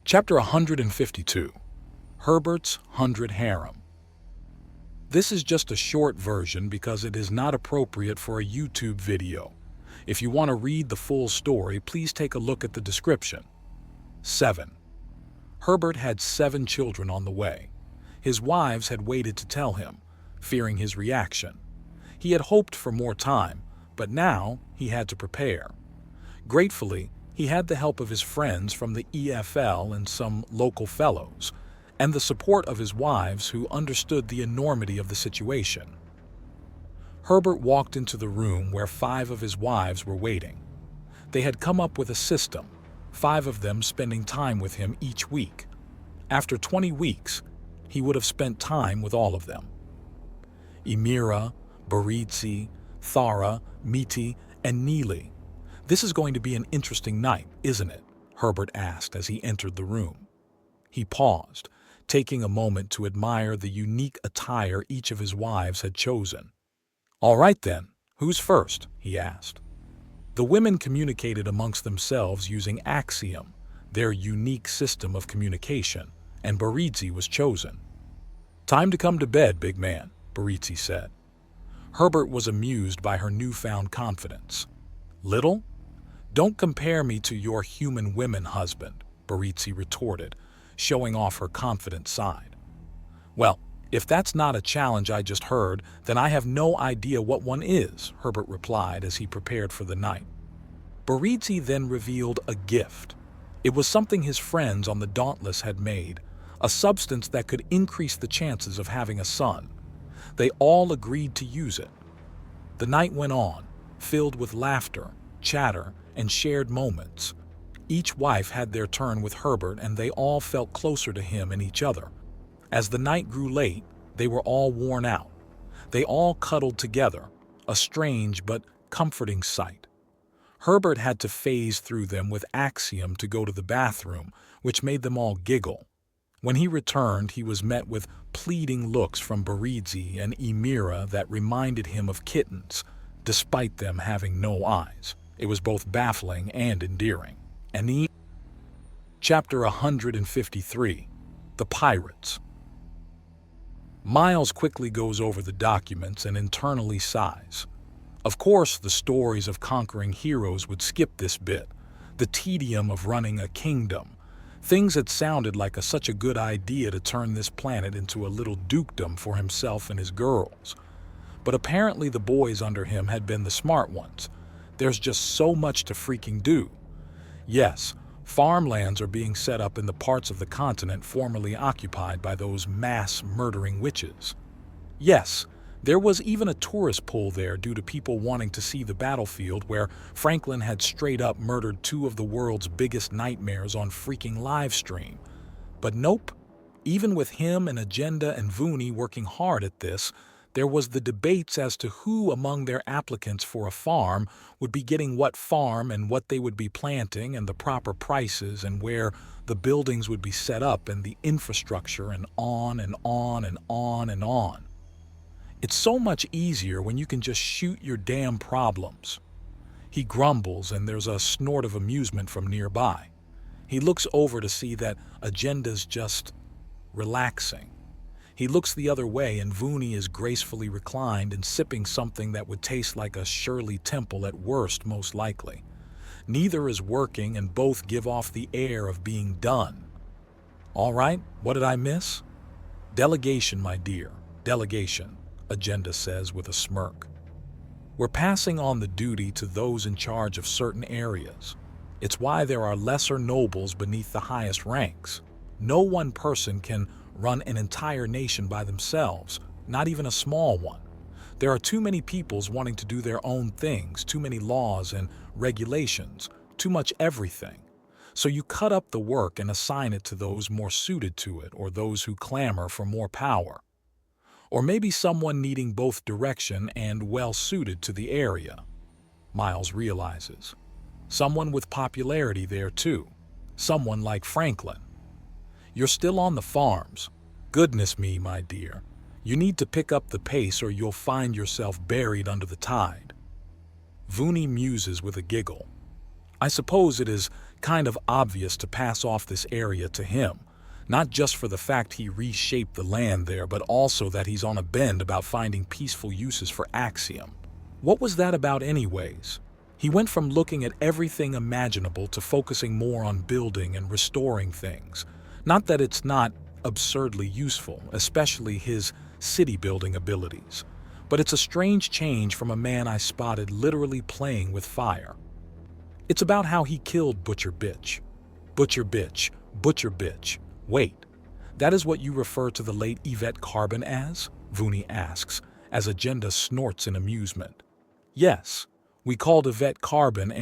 Chapter 152, Herbert's 100 Harem. This is just a short version because it is not appropriate for a YouTube video. If you want to read the full story, please take a look at the description. 7. Herbert had 7 children on the way. His wives had waited to tell him, fearing his reaction. He had hoped for more time, but now he had to prepare. Gratefully, he had the help of his friends from the EFL and some local fellows, and the support of his wives who understood the enormity of the situation. Herbert walked into the room where 5 of his wives were waiting. They had come up with a system, 5 of them spending time with him each week. After 20 weeks, he would have spent time with all of them. Emira, Baritsi, Thara, Miti, and Neely. "This is going to be an interesting night, isn't it?" Herbert asked as he entered the room. He paused, taking a moment to admire the unique attire each of his wives had chosen. "All right then, who's first?" he asked. The women communicated amongst themselves using Axiom, their unique system of communication, and Baritsi was chosen. "Time to come to bed, big man," Baritsi said. Herbert was amused by her newfound confidence. "Little? Don't compare me to your human women husband," Baritsi retorted, showing off her confident side. "Well, if that's not a challenge I just heard, then I have no idea what one is," Herbert replied as he prepared for the night. Baritsi then revealed a gift. It was something his friends on the Dauntless had made, a substance that could increase the chances of having a son. They all agreed to use it. The night went on, filled with laughter, chatter, and shared moments. Each wife had their turn with Herbert, and they all felt closer to him and each other. As the night grew late, they were all worn out. They all cuddled together, a strange but comforting sight. Herbert had to phase through them with Axiom to go to the bathroom, which made them all giggle. When he returned, he was met with pleading looks from Baritsi and Emira that reminded him of kittens, despite them having no eyes. It was both baffling and endearing. And Chapter 153, The Pirates. Miles quickly goes over the documents and internally sighs. Of course, the stories of conquering heroes would skip this bit, the tedium of running a kingdom. Things had sounded like such a good idea to turn this planet into a little dukedom for himself and his girls. But apparently the boys under him had been the smart ones. There's just so much to freaking do. Yes, farmlands are being set up in the parts of the continent formerly occupied by those mass-murdering witches. Yes, there was even a tourist pull there due to people wanting to see the battlefield where Franklin had straight up murdered 2 of the world's biggest nightmares on freaking live stream. But nope, even with him and Agenda and Vooney working hard at this, there was the debates as to who among their applicants for a farm would be getting what farm and what they would be planting and the proper prices and where the buildings would be set up and the infrastructure and on and on and on and on. It's so much easier when you can just shoot your damn problems. He grumbles and there's a snort of amusement from nearby. He looks over to see that Agenda's just relaxing. He looks the other way and Vooney is gracefully reclined and sipping something that would taste like a Shirley Temple at worst, most likely. Neither is working and both give off the air of being done. "All right, what did I miss?" "Delegation, my dear, delegation," Agenda says with a smirk. "We're passing on the duty to those in charge of certain areas. It's why there are lesser nobles beneath the highest ranks. No one person can run an entire nation by themselves, not even a small one. There are too many peoples wanting to do their own things, too many laws and regulations, too much everything. So you cut up the work and assign it to those more suited to it or those who clamor for more power. Or maybe someone needing both direction and well-suited to the area," Miles realizes. Someone with popularity there too, someone like Franklin. "You're still on the farms. Goodness me, my dear. You need to pick up the pace or you'll find yourself buried under the tide." Vooney muses with a giggle. "I suppose it is kind of obvious to pass off this area to him, not just for the fact he reshaped the land there, but also that he's on a bend about finding peaceful uses for Axiom. What was that about anyways? He went from looking at everything imaginable to focusing more on building and restoring things. Not that it's not absurdly useful, especially his city-building abilities, but it's a strange change from a man I spotted literally playing with fire. It's about how he killed Butcher Bitch. Butcher Bitch, Butcher Bitch. Wait, that is what you refer to the late Yvette Carbon as? Vooney asks, as Agenda snorts in amusement. Yes, we called Yvette Carbon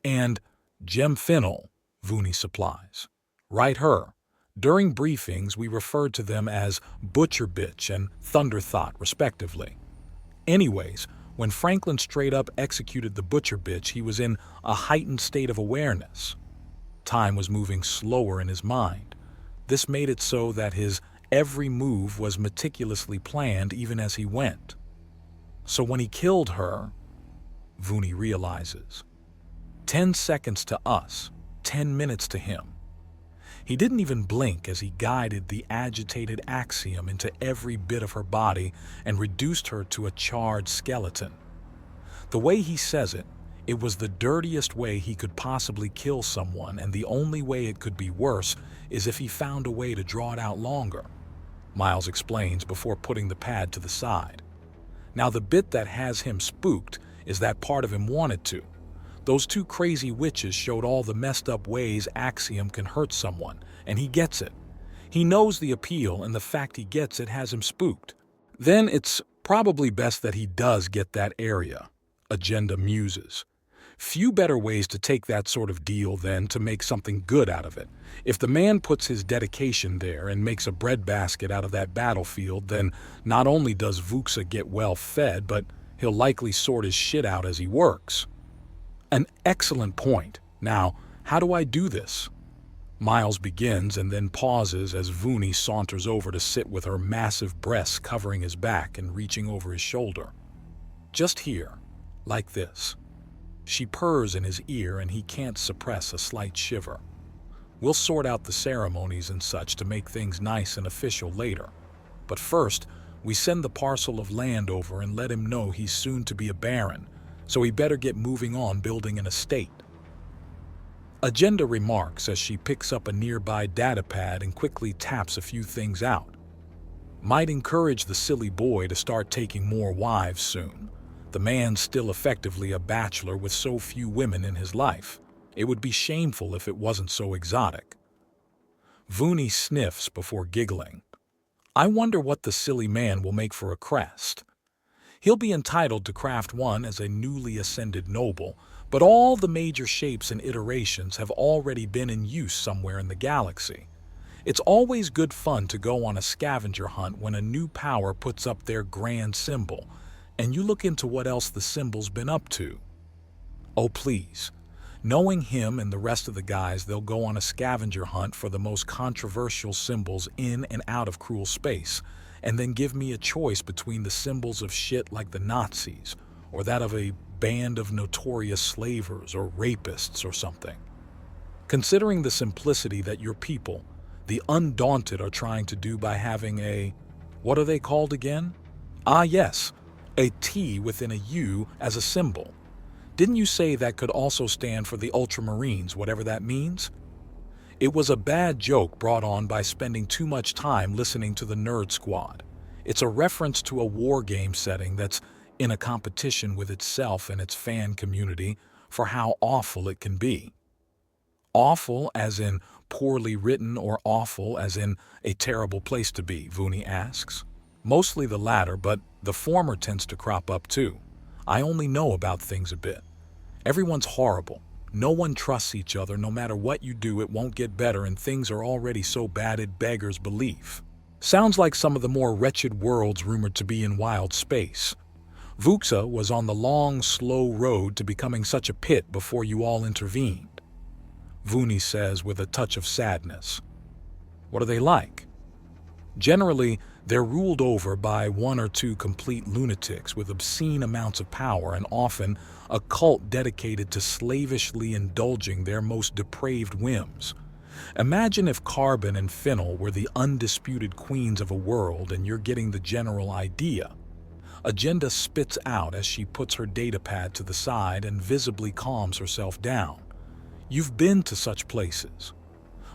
and Gem Finnel, Vooney supplies. Right her. During briefings, we referred to them as Butcher Bitch and Thunder Thought, respectively. Anyways, when Franklin straight up executed the Butcher Bitch, he was in a heightened state of awareness. Time was moving slower in his mind. This made it so that his every move was meticulously planned even as he went. So when he killed her, Vooney realizes. 10 seconds to us, 10 minutes to him. He didn't even blink as he guided the agitated Axiom into every bit of her body and reduced her to a charred skeleton. The way he says it, it was the dirtiest way he could possibly kill someone, and the only way it could be worse is if he found a way to draw it out longer, Miles explains before putting the pad to the side. Now the bit that has him spooked is that part of him wanted to. Those two crazy witches showed all the messed up ways Axiom can hurt someone, and he gets it. He knows the appeal, and the fact he gets it has him spooked. Then it's probably best that he does get that area, Agenda muses. Few better ways to take that sort of deal than to make something good out of it. If the man puts his dedication there and makes a breadbasket out of that battlefield, then not only does Vuxa get well fed, but he'll likely sort his shit out as he works. An excellent point. Now, how do I do this? Miles begins and then pauses as Vooney saunters over to sit with her massive breasts covering his back and reaching over his shoulder. Just here, like this. She purrs in his ear and he can't suppress a slight shiver. We'll sort out the ceremonies and such to make things nice and official later. But first, we send the parcel of land over and let him know he's soon to be a baron, so he better get moving on building an estate. Agenda remarks as she picks up a nearby datapad and quickly taps a few things out. Might encourage the silly boy to start taking more wives soon. The man's still effectively a bachelor with so few women in his life. It would be shameful if it wasn't so exotic. Vooney sniffs before giggling. I wonder what the silly man will make for a crest. He'll be entitled to craft one as a newly ascended noble, but all the major shapes and iterations have already been in use somewhere in the galaxy. It's always good fun to go on a scavenger hunt when a new power puts up their grand symbol, and you look into what else the symbol's been up to. Oh please. Knowing him and the rest of the guys, they'll go on a scavenger hunt for the most controversial symbols in and out of cruel space, and then give me a choice between the symbols of shit like the Nazis, or that of a band of notorious slavers or rapists or something. Considering the simplicity that your people, the Undaunted, are trying to do by having a, what are they called again? Ah yes, a T within a U as a symbol. Didn't you say that could also stand for the Ultramarines, whatever that means? It was a bad joke brought on by spending too much time listening to the Nerd Squad. It's a reference to a war game setting that's in a competition with itself and its fan community for how awful it can be. Awful as in poorly written, or awful as in a terrible place to be, Vooney asks. Mostly the latter, but the former tends to crop up too. I only know about things a bit. Everyone's horrible. No one trusts each other. No matter what you do, it won't get better, and things are already so bad it beggars belief. Sounds like some of the more wretched worlds rumored to be in wild space. Vuxa was on the long, slow road to becoming such a pit before you all intervened. Vooney says with a touch of sadness. What are they like? Generally, They're ruled over by one or two complete lunatics with obscene amounts of power and often a cult dedicated to slavishly indulging their most depraved whims. Imagine if Carbon and Fennel were the undisputed queens of a world, and you're getting the general idea. Agenda spits out as she puts her datapad to the side and visibly calms herself down. You've been to such places.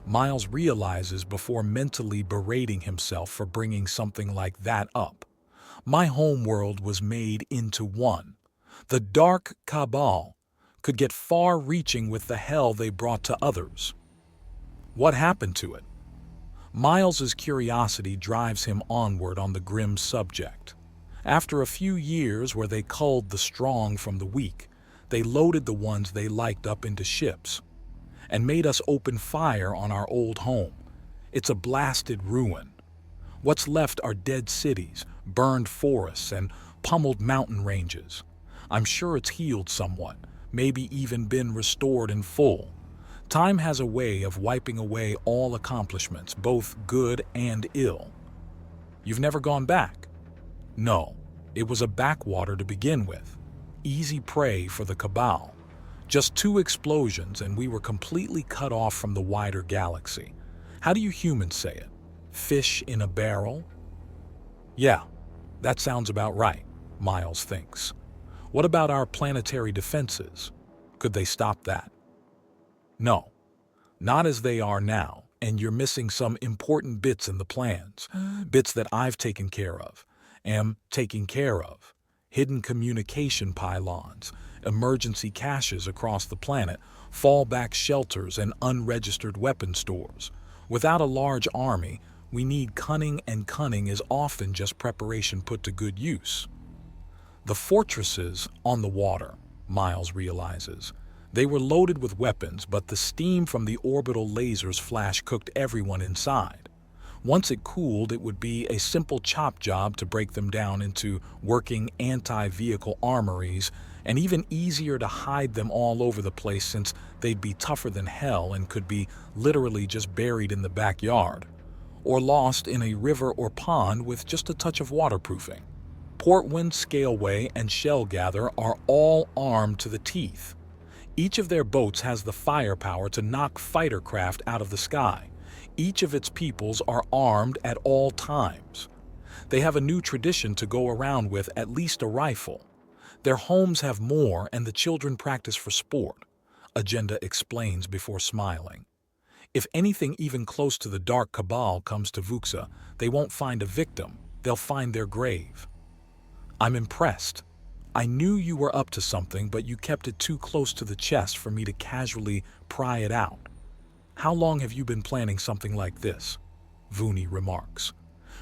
Miles realizes before mentally berating himself for bringing something like that up. My homeworld was made into one. The Dark Cabal could get far-reaching with the hell they brought to others. What happened to it? Miles's curiosity drives him onward on the grim subject. After a few years where they culled the strong from the weak, they loaded the ones they liked up into ships and made us open fire on our old home. It's a blasted ruin. What's left are dead cities, burned forests, and pummeled mountain ranges. I'm sure it's healed somewhat, maybe even been restored in full. Time has a way of wiping away all accomplishments, both good and ill. You've never gone back? No, it was a backwater to begin with. Easy prey for the Cabal. Just 2 explosions and we were completely cut off from the wider galaxy. How do you humans say it? Fish in a barrel? Yeah, that sounds about right, Miles thinks. What about our planetary defenses? Could they stop that? No, not as they are now, and you're missing some important bits in the plans. Bits that I've taken care of, am taking care of. Hidden communication pylons, emergency caches across the planet, fallback shelters, and unregistered weapon stores. Without a large army, we need cunning, and cunning is often just preparation put to good use. The fortresses on the water, Miles realizes. They were loaded with weapons, but the steam from the orbital lasers flash-cooked everyone inside. Once it cooled, it would be a simple chop job to break them down into working anti-vehicle armories, and even easier to hide them all over the place since they'd be tougher than hell and could be literally just buried in the backyard, or lost in a river or pond with just a touch of waterproofing. Portwind, Scaleway, and Shellgather are all armed to the teeth. Each of their boats has the firepower to knock fighter craft out of the sky. Each of its peoples are armed at all times. They have a new tradition to go around with, at least a rifle. Their homes have more, and the children practice for sport, Agenda explains before smiling. If anything even close to the Dark Cabal comes to Vuxa, they won't find a victim, they'll find their grave. I'm impressed. I knew you were up to something, but you kept it too close to the chest for me to casually pry it out. How long have you been planning something like this? Vuni remarks.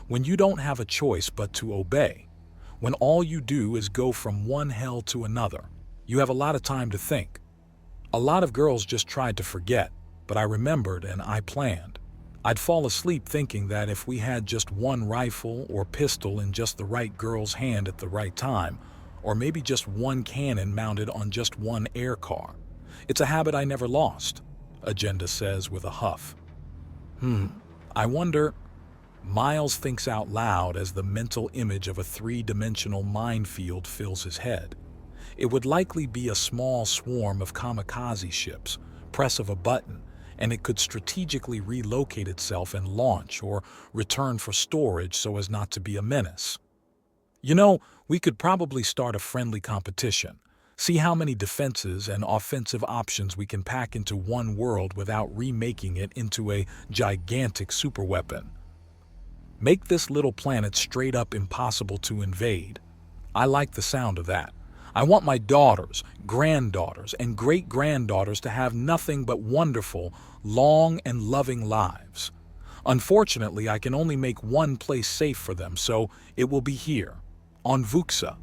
When you don't have a choice but to obey, when all you do is go from one hell to another, you have a lot of time to think. A lot of girls just tried to forget, but I remembered and I planned. I'd fall asleep thinking that if we had just one rifle or pistol in just the right girl's hand at the right time, or maybe just one cannon mounted on just one air car. It's a habit I never lost, Agenda says with a huff. I wonder. Miles thinks out loud as the mental image of a 3-dimensional minefield fills his head. It would likely be a small swarm of kamikaze ships, press of a button, and it could strategically relocate itself and launch or return for storage so as not to be a menace. You know, we could probably start a friendly competition. See how many defenses and offensive options we can pack into one world without remaking it into a gigantic superweapon. Make this little planet straight up impossible to invade. I like the sound of that. I want my daughters, granddaughters, and great-granddaughters to have nothing but wonderful, long and loving lives. Unfortunately, I can only make one place safe for them, so it will be here, on Vuxa.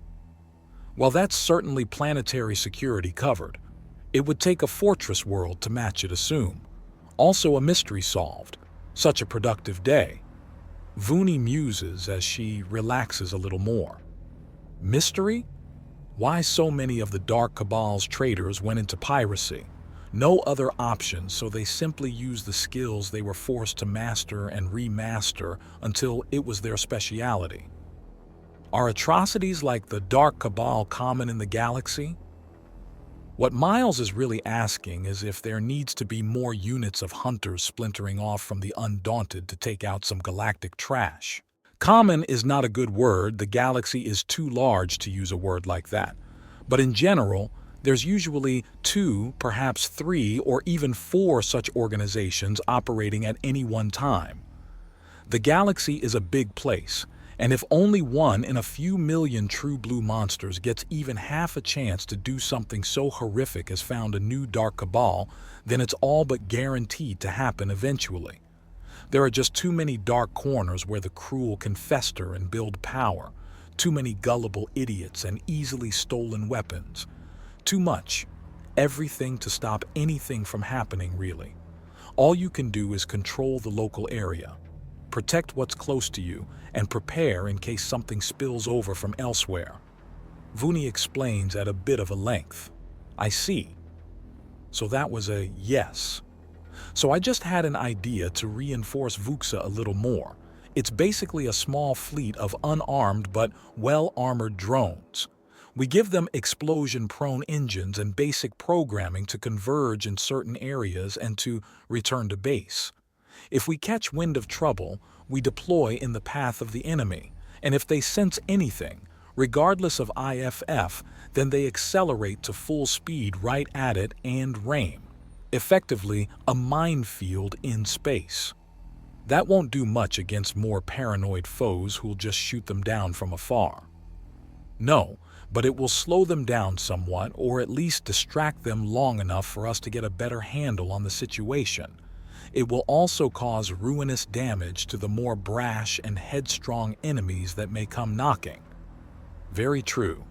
Well, that's certainly planetary security covered. It would take a fortress world to match it, assume. Also a mystery solved. Such a productive day. Vuni muses as she relaxes a little more. Mystery? Why so many of the Dark Cabal's traders went into piracy? No other options, so they simply used the skills they were forced to master and remaster until it was their speciality. Are atrocities like the Dark Cabal common in the galaxy? What Miles is really asking is if there needs to be more units of hunters splintering off from the Undaunted to take out some galactic trash. Common is not a good word, the galaxy is too large to use a word like that. But in general, there's usually 2, perhaps 3, or even 4 such organizations operating at any one time. The galaxy is a big place, and if only one in a few million true blue monsters gets even half a chance to do something so horrific as found a new Dark Cabal, then it's all but guaranteed to happen eventually. There are just too many dark corners where the cruel can fester and build power, too many gullible idiots and easily stolen weapons. Too much. Everything to stop anything from happening, really. All you can do is control the local area. Protect what's close to you, and prepare in case something spills over from elsewhere. Vuni explains at a bit of a length. I see. So that was a yes. So I just had an idea to reinforce Vuxa a little more. It's basically a small fleet of unarmed but well-armored drones. We give them explosion-prone engines and basic programming to converge in certain areas and to return to base. If we catch wind of trouble, we deploy in the path of the enemy, and if they sense anything, regardless of IFF, then they accelerate to full speed right at it and ram. Effectively, a minefield in space. That won't do much against more paranoid foes who'll just shoot them down from afar. No, but it will slow them down somewhat, or at least distract them long enough for us to get a better handle on the situation. It will also cause ruinous damage to the more brash and headstrong enemies that may come knocking. Very true.